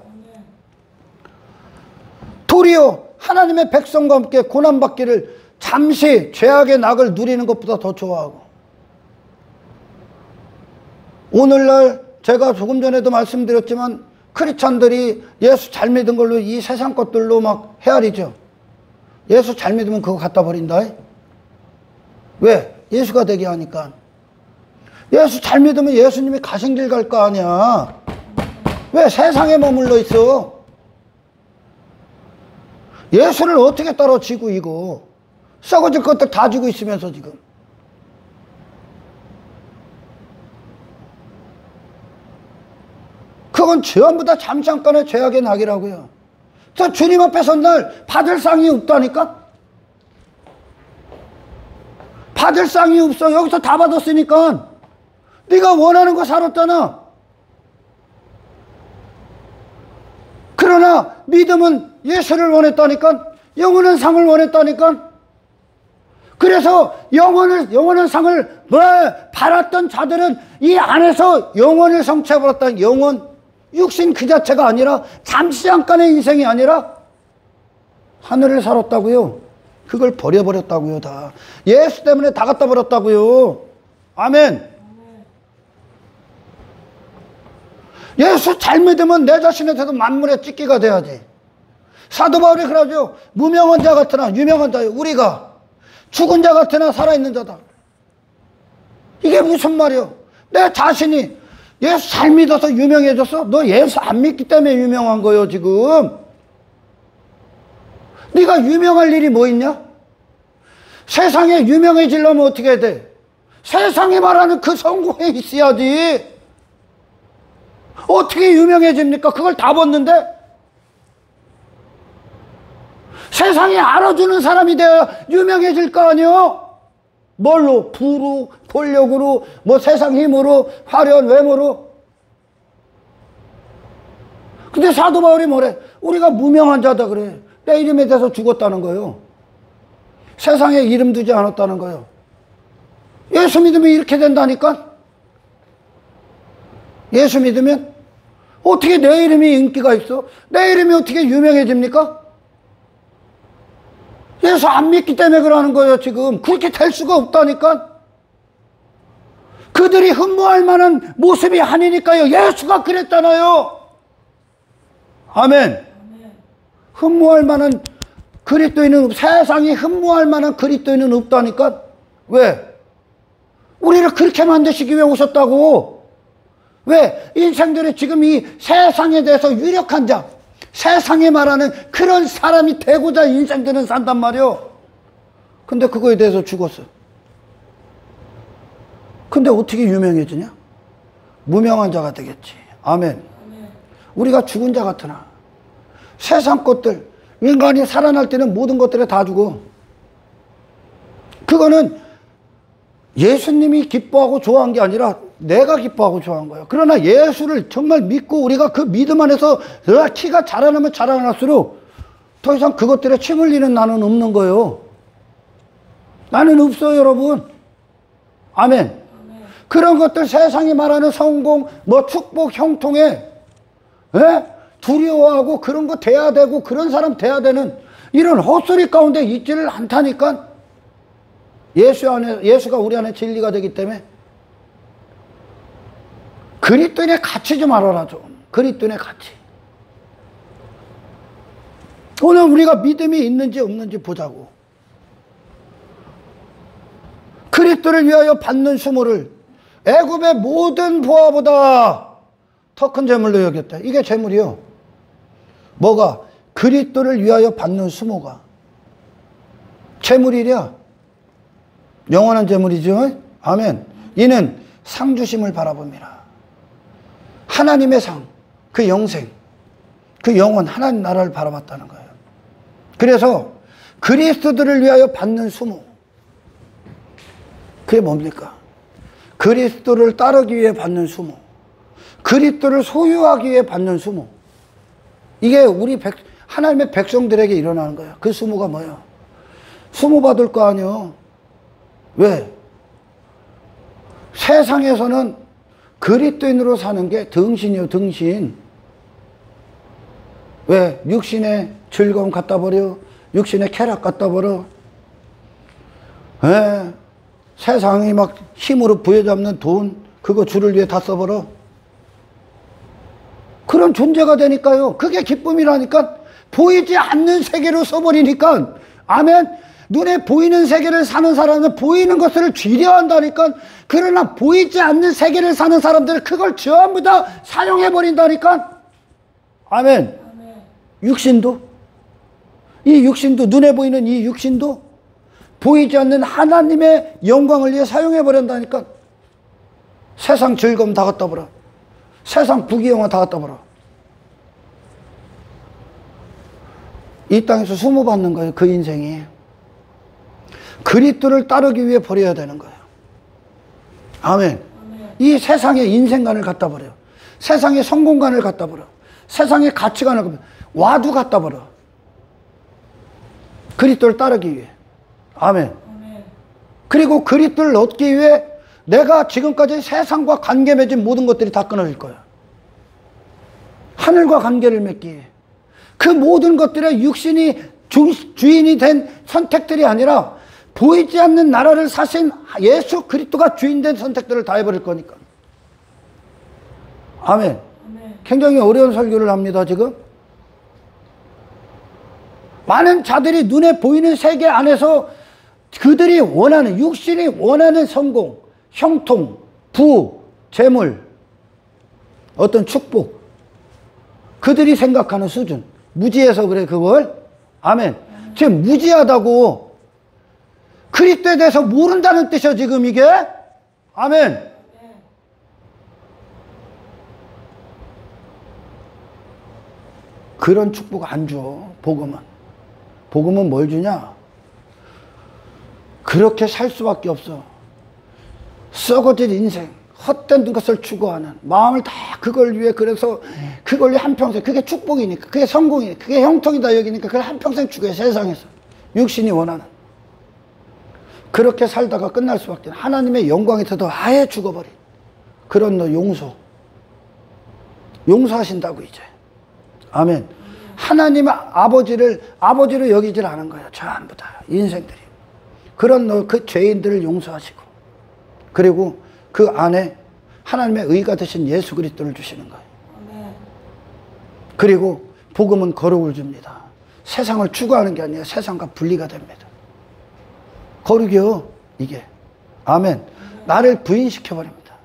도리어 하나님의 백성과 함께 고난받기를 잠시 죄악의 낙을 누리는 것보다 더 좋아하고, 오늘날 제가 조금 전에도 말씀드렸지만 크리스찬들이 예수 잘 믿은 걸로 이 세상 것들로 막 헤아리죠. 예수 잘 믿으면 그거 갖다 버린다. 왜? 예수가 되게 하니까. 예수 잘 믿으면 예수님이 가신 길 갈 거 아니야. 왜 세상에 머물러 있어? 예수를 어떻게 따라 지고 이거 썩어질 것들 다 지고 있으면서 지금. 그건 전부 다 잠깐의 죄악의 낙이라고요. 저 주님 앞에 선 날 받을 상이 없다니까. 받을 상이 없어. 여기서 다 받았으니까. 네가 원하는 거 살았잖아. 그러나 믿음은 예수를 원했다니까. 영원한 상을 원했다니까. 그래서 영원한 상을 바랐던 자들은 이 안에서 영원을 성취해버렸다. 영원, 육신 그 자체가 아니라 잠시 잠깐의 인생이 아니라 하늘을 살았다고요. 그걸 버려버렸다고요. 다 예수 때문에 다 갖다 버렸다고요. 아멘. 예수 잘 믿으면 내 자신한테도 만물의 찢기가 돼야지. 사도 바울이 그러죠. 무명한 자 같으나 유명한 자요. 우리가 죽은 자 같으나 살아있는 자다. 이게 무슨 말이요? 내 자신이 예수 잘 믿어서 유명해졌어? 너 예수 안 믿기 때문에 유명한 거요 지금. 네가 유명할 일이 뭐 있냐? 세상에 유명해지려면 어떻게 해야 돼? 세상이 말하는 그 성공에 있어야지. 어떻게 유명해집니까? 그걸 다 벗는데? 세상이 알아주는 사람이 되어야 유명해질 거 아니요? 뭘로? 부로, 권력으로, 뭐 세상 힘으로, 화려한 외모로. 근데 사도 바울이 뭐래? 우리가 무명한 자다 그래. 내 이름에 대해서 죽었다는 거예요. 세상에 이름 두지 않았다는 거예요. 예수 믿으면 이렇게 된다니까? 예수 믿으면? 어떻게 내 이름이 인기가 있어? 내 이름이 어떻게 유명해집니까? 예수 안 믿기 때문에 그러는 거예요 지금. 그렇게 될 수가 없다니까? 그들이 흠모할 만한 모습이 아니니까요. 예수가 그랬잖아요. 아멘. 흠모할 만한 그리스도인은, 세상이 흠모할 만한 그리스도인은 없다니까? 왜? 우리를 그렇게 만드시기 위해 오셨다고. 왜? 인생들이 지금 이 세상에 대해서 유력한 자, 세상에 말하는 그런 사람이 되고자 인생들은 산단 말이요. 근데 그거에 대해서 죽었어. 근데 어떻게 유명해지냐? 무명한 자가 되겠지. 아멘. 우리가 죽은 자 같으나 세상 것들, 인간이 살아날 때는 모든 것들에 다 죽어. 그거는 예수님이 기뻐하고 좋아한 게 아니라 내가 기뻐하고 좋아한 거야. 그러나 예수를 정말 믿고 우리가 그 믿음 안에서 키가 자라나면 자라날수록 더 이상 그것들에 침 흘리는 나는 없는 거예요. 나는 없어요, 여러분. 아멘. 그런 것들, 세상이 말하는 성공, 뭐 축복, 형통에 두려워하고 그런 거 돼야 되고 그런 사람 돼야 되는 이런 헛소리 가운데 있지를 않다니까. 예수가 우리 안에 진리가 되기 때문에. 그리스도인의 가치 좀 알아라 좀. 그리스도인의 가치. 오늘 우리가 믿음이 있는지 없는지 보자고. 그리스도를 위하여 받는 수모를 애굽의 모든 보화보다 더 큰 재물로 여겼다. 이게 재물이요. 뭐가? 그리스도를 위하여 받는 수모가 재물이랴. 영원한 재물이죠. 아멘. 이는 상 주심을 바라봅니다. 하나님의 상, 그 영생, 그 영원, 하나님 나라를 바라봤다는 거예요. 그래서 그리스도를 위하여 받는 수모, 그게 뭡니까? 그리스도를 따르기 위해 받는 수모, 그리스도를 소유하기 위해 받는 수모. 이게 우리 하나님의 백성들에게 일어나는 거예요. 그 수모가 뭐예요? 수모 받을 거 아니에요. 왜? 세상에서는 그리스도인으로 사는 게 등신이요, 등신. 왜? 육신의 즐거움 갖다 버려. 육신의 쾌락 갖다 버려. 세상이 막 힘으로 부여잡는 돈, 그거 주를 위해 다 써버려. 그런 존재가 되니까요. 그게 기쁨이라니까. 보이지 않는 세계로 써버리니까. 아멘. 눈에 보이는 세계를 사는 사람은 보이는 것을 쥐려한다니까. 그러나 보이지 않는 세계를 사는 사람들은 그걸 전부 다 사용해버린다니까. 아멘. 육신도, 이 육신도, 눈에 보이는 이 육신도 보이지 않는 하나님의 영광을 위해 사용해버린다니까. 세상 즐거움 다 갖다 버려. 세상 부귀영화 다 갖다 버려. 이 땅에서 수모받는 거예요. 그 인생이. 그리스도를 따르기 위해 버려야 되는 거예요. 아멘. 이 세상의 인생관을 갖다 버려. 세상의 성공관을 갖다 버려. 세상의 가치관을 갖다 버려. 와도 갖다 버려. 그리스도를 따르기 위해. 아멘. 그리고 그리스도를 얻기 위해 내가 지금까지 세상과 관계 맺은 모든 것들이 다 끊어질 거야. 하늘과 관계를 맺기 위해. 그 모든 것들의 육신이 주인이 된 선택들이 아니라 보이지 않는 나라를 사신 예수 그리스도가 주인된 선택들을 다 해버릴 거니까. 아멘. 굉장히 어려운 설교를 합니다, 지금. 많은 자들이 눈에 보이는 세계 안에서 그들이 원하는, 육신이 원하는 성공, 형통, 부, 재물, 어떤 축복, 그들이 생각하는 수준, 무지해서 그래, 그걸. 아멘. 지금 무지하다고. 그리스도에 대해서 모른다는 뜻이야, 지금 이게. 아멘. 그런 축복 안 줘, 복음은. 복음은 뭘 주냐? 그렇게 살 수밖에 없어. 썩어질 인생, 헛된 것을 추구하는 마음을 다 그걸 위해, 그래서 그걸 위해 한평생, 그게 축복이니까, 그게 성공이니까, 그게 형통이다 여기니까 그걸 한평생 추구해, 세상에서. 육신이 원하는. 그렇게 살다가 끝날 수밖에 없어. 하나님의 영광에서도 아예 죽어버린 그런 너 용서하신다고 이제. 아멘. 하나님의 아버지로 여기질 않은 거야, 전부 다 인생들이. 그런 너 그 죄인들을 용서하시고, 그리고 그 안에 하나님의 의가 되신 예수 그리스도를 주시는 거예요. 그리고 복음은 거룩을 줍니다. 세상을 추구하는 게 아니라 세상과 분리가 됩니다. 거룩이요, 이게. 아멘. 나를 부인시켜버립니다.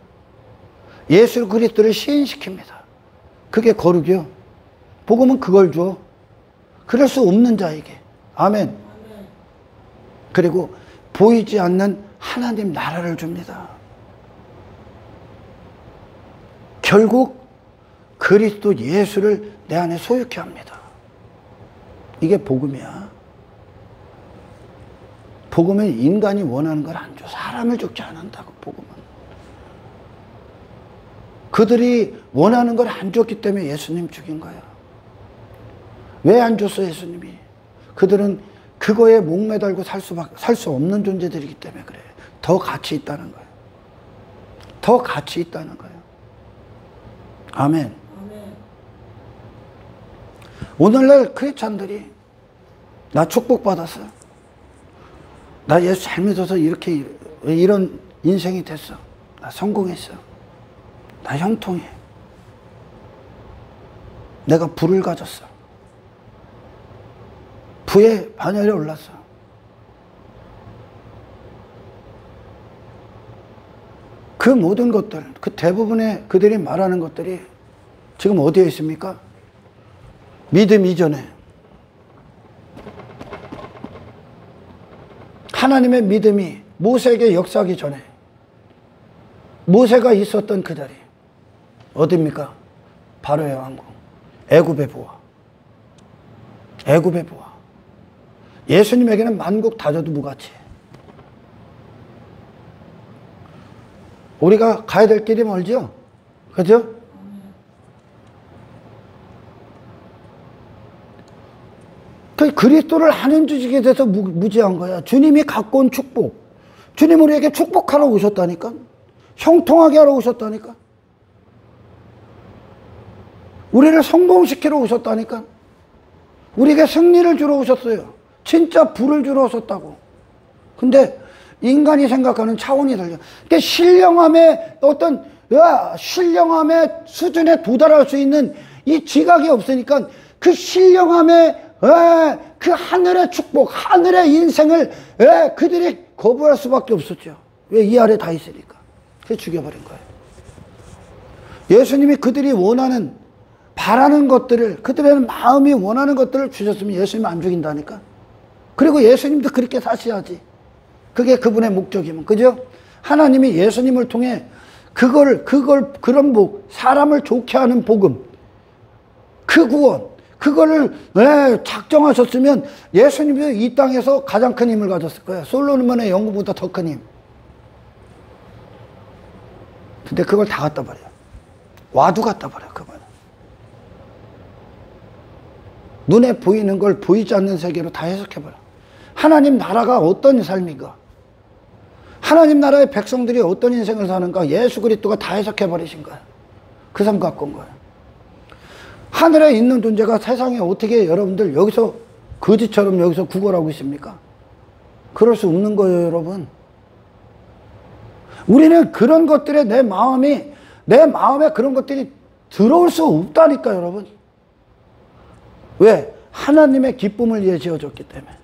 예수 그리스도를 시인시킵니다. 그게 거룩이요. 복음은 그걸 줘. 그럴 수 없는 자에게. 아멘. 그리고 보이지 않는 하나님 나라를 줍니다. 결국 그리스도 예수를 내 안에 소유케 합니다. 이게 복음이야. 복음은 인간이 원하는 걸 안 줘. 사람을 죽지 않는다고, 복음은. 그들이 원하는 걸 안 줬기 때문에 예수님 죽인 거야. 왜 안 줬어, 예수님이? 그들은 그거에 목매달고 살 수 없는 존재들이기 때문에 그래. 더 가치 있다는 거예요. 더 가치 있다는 거예요. 아멘. 오늘날 크리스찬들이 나 축복받았어. 나 예수 잘 믿어서 이렇게 이런 인생이 됐어. 나 성공했어. 나 형통해. 내가 부를 가졌어. 부의 반열에 올랐어. 그 모든 것들, 그 대부분의 그들이 말하는 것들이 지금 어디에 있습니까? 믿음 이전에. 하나님의 믿음이 모세에게 역사하기 전에, 모세가 있었던 그 자리 어디입니까? 바로의 왕궁, 애굽의 부하. 애굽의 부하. 예수님에게는 만국 다 줘도 무가치. 우리가 가야 될 길이 멀죠? 그죠? 그 그리스도를 하는 주식에 대해서 무지한 거야. 주님이 갖고 온 축복. 주님 우리에게 축복하러 오셨다니까. 형통하게 하러 오셨다니까. 우리를 성공시키러 오셨다니까. 우리에게 승리를 주러 오셨어요. 진짜 부를 주러 오셨다고. 근데 인간이 생각하는 차원이 달려. 그러니까 신령함의 어떤 신령함의 수준에 도달할 수 있는 이 지각이 없으니까 그 신령함의 그 하늘의 축복, 하늘의 인생을 그들이 거부할 수밖에 없었죠. 왜? 이 아래 다 있으니까. 그래서 죽여버린 거예요. 예수님이 그들이 원하는, 바라는 것들을, 그들의 마음이 원하는 것들을 주셨으면 예수님 안 죽인다니까. 그리고 예수님도 그렇게 사셔야지. 그게 그분의 목적이면. 그죠? 하나님이 예수님을 통해 그런 사람을 좋게 하는 복음, 그 구원, 그거를 작정하셨으면 예수님이 이 땅에서 가장 큰 힘을 가졌을 거예요. 솔로몬의 영구보다 더 큰 힘. 근데 그걸 다 갖다 버려요. 와도 갖다 버려요, 그거는. 눈에 보이는 걸 보이지 않는 세계로 다 해석해버려. 하나님 나라가 어떤 삶인가? 하나님 나라의 백성들이 어떤 인생을 사는가 예수 그리스도가 다 해석해 버리신 거예요. 그 삶 갖고 온 거예요. 하늘에 있는 존재가 세상에 어떻게 여러분들 여기서 거지처럼 여기서 구걸하고 있습니까? 그럴 수 없는 거예요, 여러분. 우리는 그런 것들에 내 마음에 그런 것들이 들어올 수 없다니까, 여러분. 왜? 하나님의 기쁨을 위해 지어졌기 때문에.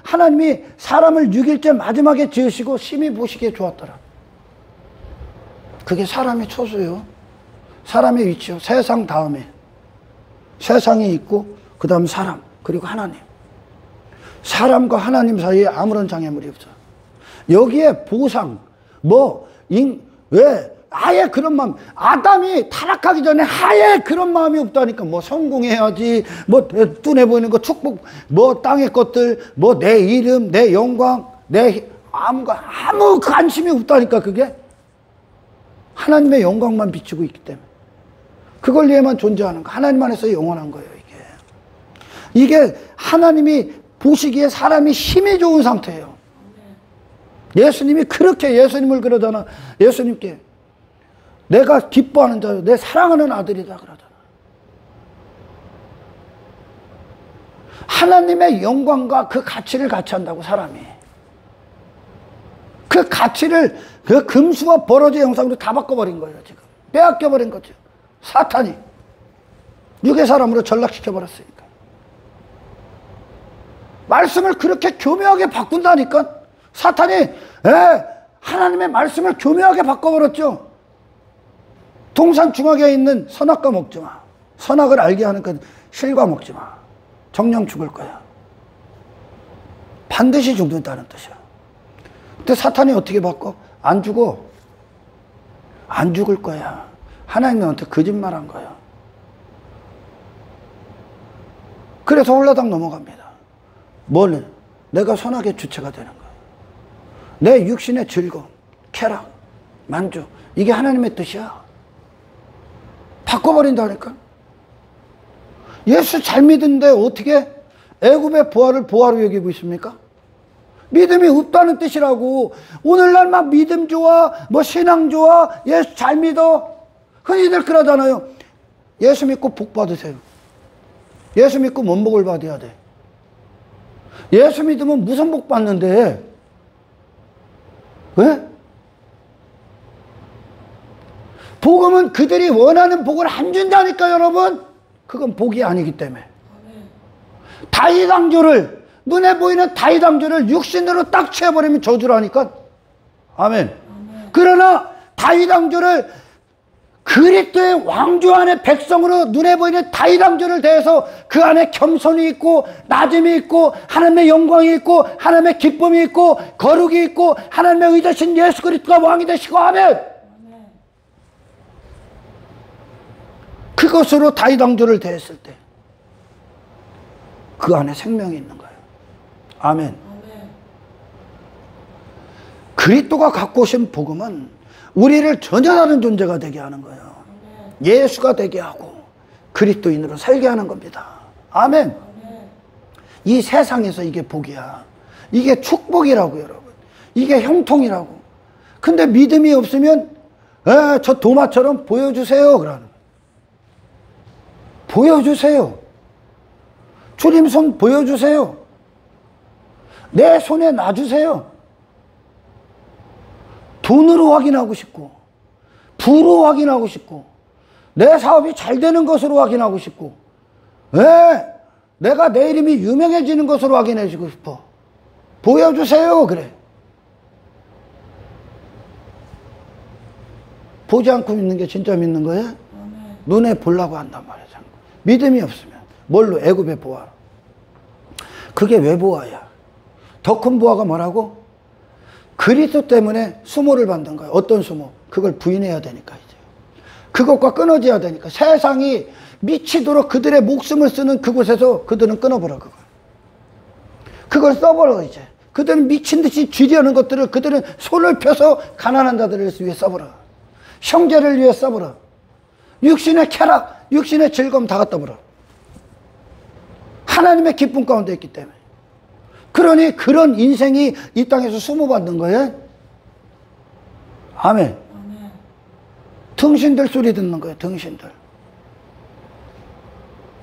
하나님이 사람을 6일째 마지막에 지으시고 심히 보시기에 좋았더라. 그게 사람의 초소요. 사람의 위치요. 세상 다음에. 세상이 있고, 그 다음 사람, 그리고 하나님. 사람과 하나님 사이에 아무런 장애물이 없어요. 여기에 보상, 왜? 아예 그런 마음, 아담이 타락하기 전에 아예 그런 마음이 없다니까. 성공해야지, 눈에 보이는 거 축복, 땅의 것들, 내 이름, 내 영광, 아무 관심이 없다니까, 그게. 하나님의 영광만 비추고 있기 때문에. 그걸 위해만 존재하는 거. 하나님 안에서 영원한 거예요, 이게. 이게 하나님이 보시기에 사람이 힘이 좋은 상태예요. 예수님이 그렇게 예수님을 그러잖아. 예수님께 내가 기뻐하는 자요, 내 사랑하는 아들이다 그러잖아. 하나님의 영광과 그 가치를 같이 한다고, 사람이. 그 가치를 그 금수와 버러지 형상으로 다 바꿔버린 거예요, 지금. 빼앗겨버린 거죠. 사탄이. 육의 사람으로 전락시켜버렸으니까. 말씀을 그렇게 교묘하게 바꾼다니까. 사탄이 하나님의 말씀을 교묘하게 바꿔버렸죠. 동산 중앙에 있는 선악과 먹지 마. 선악을 알게 하는 그 실과 먹지 마. 정령 죽을 거야. 반드시 죽는다는 뜻이야. 근데 사탄이 어떻게 바꿔? 안 죽어. 안 죽을 거야. 하나님이 너한테 거짓말한 거야. 그래서 홀라당 넘어갑니다. 뭐는? 내가 선악의 주체가 되는 거야. 내 육신의 즐거움, 쾌락, 만족, 이게 하나님의 뜻이야. 바꿔버린다니까. 예수 잘 믿는데 어떻게 애굽의 부활을 보화로 여기고 있습니까? 믿음이 없다는 뜻이라고. 오늘날 막 믿음 좋아, 신앙 좋아, 예수 잘 믿어. 흔히들 그러잖아요. 예수 믿고 복 받으세요. 예수 믿고 뭔 복을 받아야 돼? 예수 믿으면 무슨 복 받는데? 왜? 복음은 그들이 원하는 복을 안 준다니까, 여러분. 그건 복이 아니기 때문에. 다윗 왕조를, 눈에 보이는 다윗 왕조를 육신으로 딱 채워버리면 저주라니까. 아멘. 그러나 다윗 왕조를 그리스도의 왕조 안에 백성으로 눈에 보이는 다윗 왕조를 대해서 그 안에 겸손이 있고 낮음이 있고 하나님의 영광이 있고 하나님의 기쁨이 있고 거룩이 있고 하나님의 의되신 예수 그리스도가 왕이 되시고, 아멘. 그것으로 다윗 왕조를 대했을 때 그 안에 생명이 있는 거예요. 아멘. 그리스도가 갖고 오신 복음은 우리를 전혀 다른 존재가 되게 하는 거예요. 예수가 되게 하고 그리스도인으로 살게 하는 겁니다. 아멘. 이 세상에서 이게 복이야. 이게 축복이라고, 여러분. 이게 형통이라고. 근데 믿음이 없으면 저 도마처럼 보여주세요 그러는 거예요. 보여주세요. 주님 손 보여주세요. 내 손에 놔주세요. 돈으로 확인하고 싶고, 부로 확인하고 싶고, 내 사업이 잘 되는 것으로 확인하고 싶고, 내가 내 이름이 유명해지는 것으로 확인해주고 싶어. 보여주세요. 그래. 보지 않고 믿는 게 진짜 믿는 거예요? 눈에 보려고 한단 말이야. 믿음이 없으면. 뭘로? 애굽의 보화. 그게 왜 보화야? 더 큰 보화가 뭐라고? 그리스도 때문에 수모를 받는 거야. 어떤 수모? 그걸 부인해야 되니까 이제. 그것과 끊어져야 되니까. 세상이 미치도록 그들의 목숨을 쓰는 그곳에서 그들은 끊어버려, 그걸 써버려, 이제. 그들은 미친 듯이 쥐려는 것들을 그들은 손을 펴서 가난한 자들을 위해 써버려. 형제를 위해 써버려. 육신의 쾌락, 육신의 즐거움 다 갖다 버려. 하나님의 기쁨 가운데 있기 때문에. 그러니 그런 인생이 이 땅에서 수모받는 거예요. 아멘. 등신들 소리 듣는 거예요. 등신들.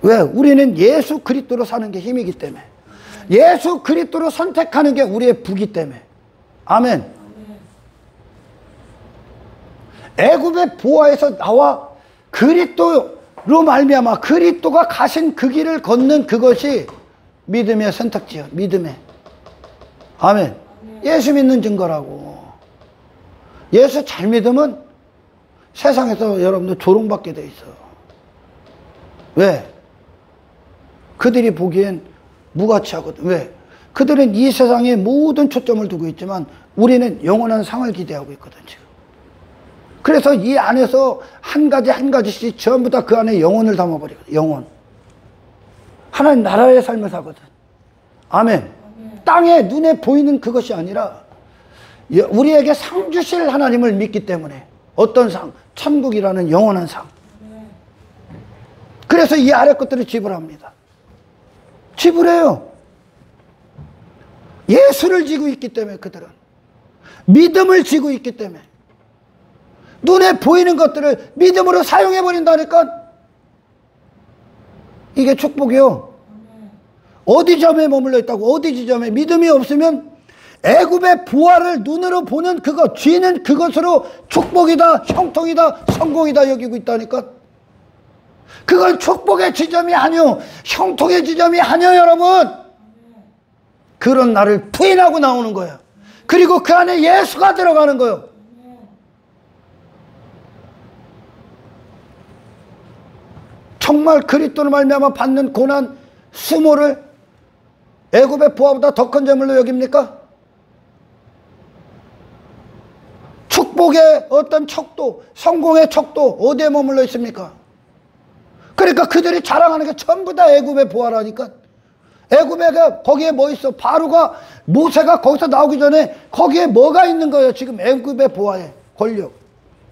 왜? 우리는 예수 그리스도로 사는 게 힘이기 때문에. 예수 그리스도로 선택하는 게 우리의福이기 때문에. 아멘. 애굽의 보화에서 나와 그리스도로 말미암아 그리스도가 가신 그 길을 걷는 그것이 믿음의 선택지요. 믿음의. 아멘. 예수 믿는 증거라고. 예수 잘 믿으면 세상에서 여러분들 조롱받게 돼 있어. 왜? 그들이 보기엔 무가치하거든. 왜? 그들은 이 세상에 모든 초점을 두고 있지만 우리는 영원한 상을 기대하고 있거든 지금. 그래서 이 안에서 한 가지 한 가지씩 전부 다 그 안에 영혼을 담아버리거든. 영혼. 하나님 나라의 삶을 사거든. 아멘. 땅에 눈에 보이는 그것이 아니라 우리에게 상 주실 하나님을 믿기 때문에. 어떤 상? 천국이라는 영원한 상. 그래서 이 아래 것들을 지불합니다. 지불해요. 예수를 지고 있기 때문에 그들은. 믿음을 지고 있기 때문에. 눈에 보이는 것들을 믿음으로 사용해버린다니까. 이게 축복이요. 어디 점에 머물러 있다고? 어디 지점에? 믿음이 없으면 애굽의 부활을 눈으로 보는 그것, 쥐는 그것으로 축복이다, 형통이다, 성공이다 여기고 있다니까. 그건 축복의 지점이 아니오. 형통의 지점이 아니오 여러분. 그런 나를 부인하고 나오는 거야. 그리고 그 안에 예수가 들어가는 거예요. 정말 그리스도로 말미암아 받는 고난, 수모를 애굽의 부하보다 더 큰 재물로 여깁니까? 축복의 어떤 척도, 성공의 척도 어디에 머물러 있습니까? 그러니까 그들이 자랑하는 게 전부 다 애굽의 부하라니까. 애굽에 거기에 뭐 있어? 바로가, 모세가 거기서 나오기 전에 거기에 뭐가 있는 거예요? 지금 애굽의 부하에 권력,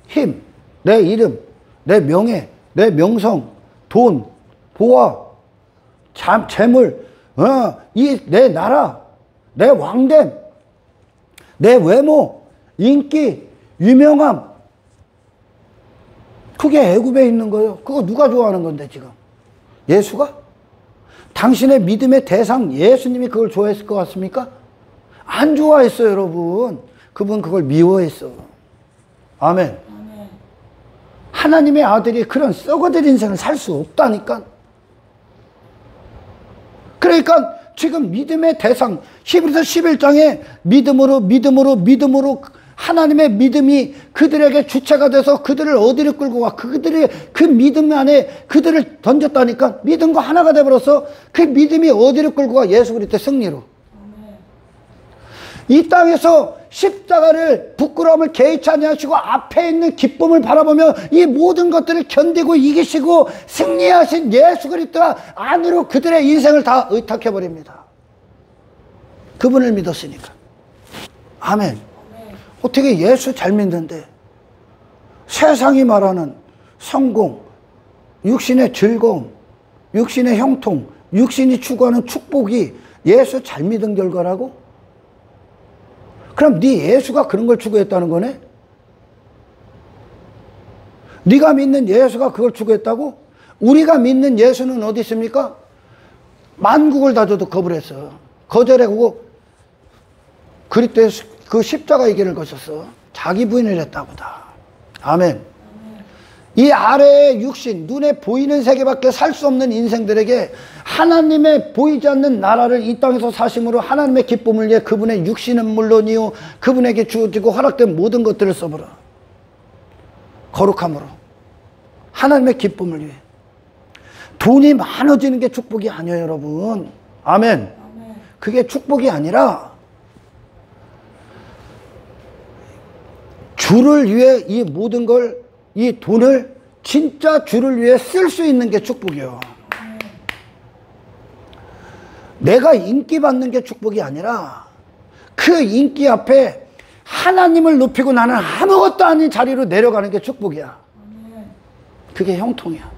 힘, 내 이름, 내 명예, 내 명성, 돈, 보화, 재물, 내 나라, 내 왕됨, 내 외모, 인기, 유명함. 그게 애굽에 있는 거예요. 그거 누가 좋아하는 건데 지금? 예수가? 당신의 믿음의 대상 예수님이 그걸 좋아했을 것 같습니까? 안 좋아했어요 여러분. 그분 그걸 미워했어. 아멘. 하나님의 아들이 그런 썩어질 인생을 살 수 없다니까. 그러니까 지금 믿음의 대상 히브리서 11장에 믿음으로 하나님의 믿음이 그들에게 주체가 돼서 그들을 어디로 끌고 가. 그들의 그 믿음 안에 그들을 던졌다니까. 믿음과 하나가 돼버려서 그 믿음이 어디로 끌고 가. 예수 그리스도의 승리로. 이 땅에서 십자가를 부끄러움을 개의치 아니하시고 앞에 있는 기쁨을 바라보며 이 모든 것들을 견디고 이기시고 승리하신 예수 그리스도가 안으로 그들의 인생을 다 의탁해버립니다. 그분을 믿었으니까. 아멘. 어떻게 예수 잘 믿는데 세상이 말하는 성공, 육신의 즐거움, 육신의 형통, 육신이 추구하는 축복이 예수 잘 믿은 결과라고? 그럼 네 예수가 그런 걸 추구했다는 거네? 네가 믿는 예수가 그걸 추구했다고? 우리가 믿는 예수는 어디 있습니까? 만국을 다 줘도 거부했어. 거절하고 그리스도의 그 십자가의 길을 거셨어. 자기 부인을 했다고 다. 아멘. 이 아래의 육신, 눈에 보이는 세계밖에 살 수 없는 인생들에게 하나님의 보이지 않는 나라를 이 땅에서 사심으로 하나님의 기쁨을 위해 그분의 육신은 물론이요 그분에게 주어지고 허락된 모든 것들을 써보라. 거룩함으로 하나님의 기쁨을 위해. 돈이 많아지는 게 축복이 아니에요 여러분. 아멘. 그게 축복이 아니라 주를 위해 이 모든 걸, 이 돈을 진짜 주를 위해 쓸 수 있는 게 축복이에요. 내가 인기 받는 게 축복이 아니라 그 인기 앞에 하나님을 높이고 나는 아무것도 아닌 자리로 내려가는 게 축복이야. 그게 형통이야.